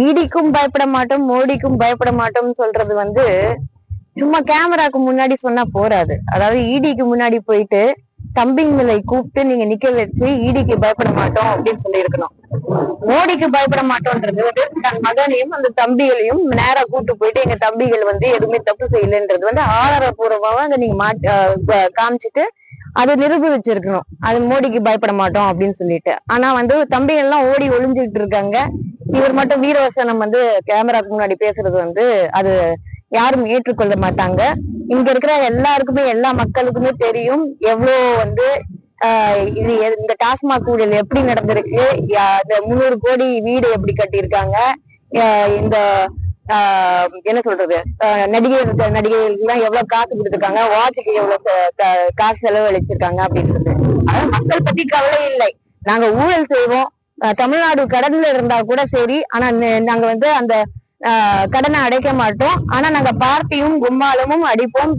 ஈடிக்கும் பயப்பட மாட்டோம், மோடிக்கும் பயப்பட மாட்டோம்னு சொல்றது வந்து சும்மா கேமராக்கு முன்னாடி சொன்னா போறாது. அதாவது ஈடிக்கு முன்னாடி போயிட்டு தம்பிங்களை கூப்பிட்டு நீங்க நிக்க வச்சு ஈடிக்கு பயப்பட மாட்டோம் அப்படின்னு சொல்லி இருக்கணும். மோடிக்கு பயப்பட மாட்டோம்ன்றது வந்து தன் மகனையும் அந்த தம்பிகளையும் நேரா கூப்பிட்டு போயிட்டு எங்க தம்பிகள் வந்து எதுவுமே தப்பு செய்யலன்றது வந்து ஆதாரபூர்வமாக அங்க நீங்க காமிச்சிட்டு அதை நிரூபிச்சிருக்கணும். அது மோடிக்கு பயப்பட மாட்டோம் அப்படின்னு சொல்லிட்டு. ஆனா வந்து தம்பிகள் எல்லாம் ஓடி ஒளிஞ்சுட்டு இருக்காங்க. இவர் மட்டும் வீரவசனம் வந்து கேமராக்கு முன்னாடி பேசுறது வந்து அது யாரும் ஏற்றுக்கொள்ள மாட்டாங்க. இங்க இருக்கிற எல்லாருக்குமே எல்லா மக்களுக்குமே தெரியும் எவ்வளவு வந்து இது இந்த டாஸ்மாக் ஊழல் எப்படி நடந்திருக்கு, இந்த 300 கோடி வீடு எப்படி கட்டியிருக்காங்க, இந்த என்ன சொல்றது நடிகைகளுக்கு எல்லாம் எவ்வளவு காசு கொடுத்துருக்காங்க, வாட்சுக்கு எவ்வளவு காசு செலவழிச்சிருக்காங்க அப்படின்றது. அதாவது மக்கள் பத்தி கவலை இல்லை. நாங்க ஊழல் செய்வோம், தமிழ்நாடு கடன்ல இருந்தா கூட சரி, ஆனா நாங்க வந்து அந்த கடனை அடைக்க மாட்டோம். ஆனா நாங்க பார்ட்டியும் கும்மாலமும் அடிப்போம்,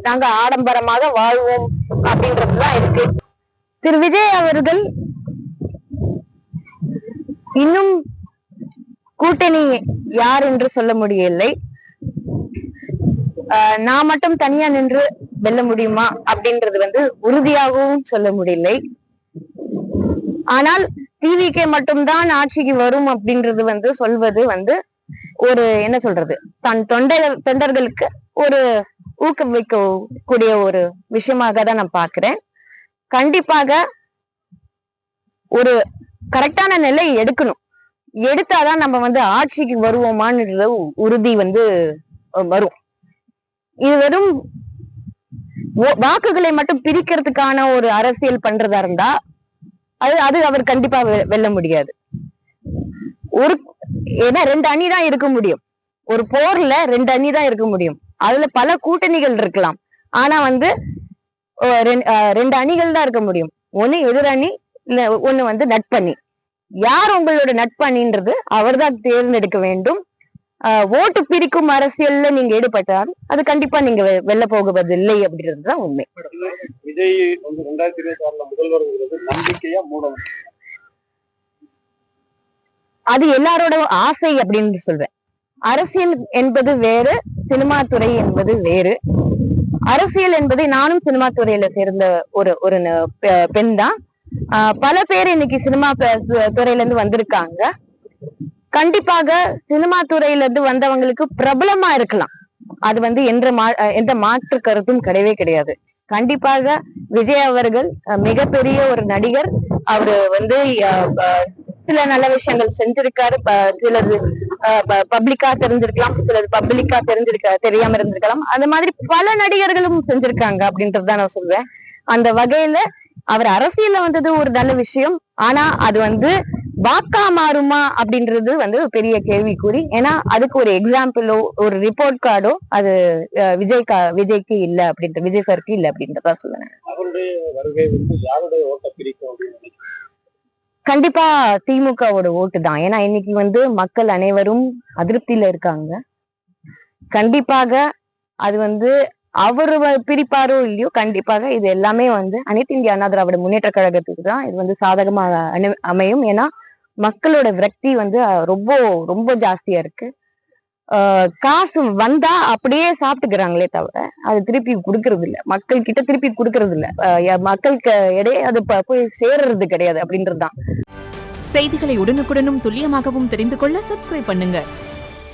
நாங்க ஆடம்பரமாக வாழ்வோம் அப்படின்றதுதான் இருக்கு. திரு விஜய் அவர்கள் இன்னும் கூட்டணி யார் என்று சொல்ல முடியவில்லை. நான் மட்டும் தனியா நின்று வெல்ல முடியுமா அப்படின்றது வந்து உறுதியாகவும் சொல்ல முடியலை. ஆனால் டிவிகே மட்டும்தான் ஆட்சிக்கு வரும் அப்படின்றது வந்து சொல்வது வந்து ஒரு என்ன சொல்றது, தன் தொண்டர்களுக்கு ஒரு ஊக்குவிக்கக்கூடிய ஒரு விஷயமாக தான் நான் பாக்குறேன். கண்டிப்பாக ஒரு கரெக்டான நிலை எடுக்கணும். எடுத்தாதான் நம்ம வந்து ஆட்சிக்கு வருவோமான்னு உறுதி வந்து வரும். இது வெறும் வாக்குகளை மட்டும் பிரிக்கிறதுக்கான ஒரு அரசியல் பண்றதா இருந்தா அது அவர் கண்டிப்பா வெல்ல முடியாது. ஏன்னா 2 அணி தான் இருக்க முடியும். ஒரு போர்ல 2 அணி தான் இருக்க முடியும். அதுல பல கூட்டணிகள் இருக்கலாம். ஆனா வந்து 2 அணிகள் தான் இருக்க முடியும். ஒண்ணு எதிரணி, இல்ல ஒண்ணு வந்து நட்பணி. யார் உங்களோட நட்பணின்றது அவர் தான் தேர்ந்தெடுக்க வேண்டும். ஓட்டு பிரிக்கும் அரசியல்ல நீங்க ஈடுபட்டால் அது கண்டிப்பா நீங்க வெல்ல போகுவதில்லை அப்படின்றதுதான் உண்மை. விஜய் வந்து 2026 முதல்வர் நம்பிக்கையா மூடம்? அது எல்லாரோட ஆசை அப்படின்னு சொல்றேன். அரசியல் என்பது வேறு, சினிமா துறை என்பது வேறு. அரசியல் என்பதை நானும் சினிமா துறையில சேர்ந்த ஒரு பெண் தான். பல பேர் இன்னைக்கு சினிமா துறையில இருந்து வந்திருக்காங்க. கண்டிப்பாக சினிமா துறையில இருந்து வந்தவங்களுக்கு பிரபலமா இருக்கலாம். அது வந்து எந்த மாற்று கருத்தும் கிடையவே கிடையாது. கண்டிப்பாக விஜய் அவர்கள் மிகப்பெரிய ஒரு நடிகர். அவரு வந்து சில நல்ல விஷயங்கள் செஞ்சிருக்காரு. சிலது பப்ளிக்கா தெரிஞ்சிருக்கலாம், சிலது பப்ளிக்கா தெரியாம இருந்திருக்கலாம். அந்த மாதிரி பல நடிகர்களும் செஞ்சிருக்காங்க அப்படின்றதுதான் நான் சொல்வேன். அந்த வகையில அவர் அரசியல்ல வந்தது ஒரு நல்ல விஷயம். ஆனா அது வந்து வாக்கா மாறுமா அப்படின்றது வந்து பெரிய கேள்விக்குறி. ஏன்னா அதுக்கு ஒரு எக்ஸாம்பிளோ ஒரு ரிப்போர்ட் கார்டோ அது விஜய்க்கு இல்ல அப்படின்ற, விஜய் சாருக்கு இல்ல அப்படின்றதா சொல்லுவேன். அவருடைய வருகை வந்து யாருடைய ஓட்ட பிரிக்கும்? கண்டிப்பா திமுகவோட ஓட்டு தான். ஏன்னா இன்னைக்கு வந்து மக்கள் அனைவரும் அதிருப்தியில இருக்காங்க. கண்டிப்பாக அது வந்து அவரு பிரிப்பாரோ இல்லையோ, கண்டிப்பாக இது எல்லாமே வந்து அனைத்து இந்திய அண்ணா திராவிட முன்னேற்ற கழகத்துக்கு தான் இது வந்து சாதகமாக அமையும். ஏன்னா மக்களோட விரக்தி வந்து ரொம்ப ரொம்ப ஜாஸ்தியா இருக்கு. காசு வந்தா அப்படியே சாப்பிட்டுக்கிறாங்களே தவிர அது திருப்பி கொடுக்கறது இல்ல, மக்கள் கிட்ட திருப்பி கொடுக்கறது இல்ல, மக்களுக்கு இடையே அது போய் சேர்றது கிடையாது அப்படின்றதுதான். செய்திகளை உடனுக்குடனும் துல்லியமாகவும் தெரிந்து கொள்ள சப்ஸ்கிரைப் பண்ணுங்க.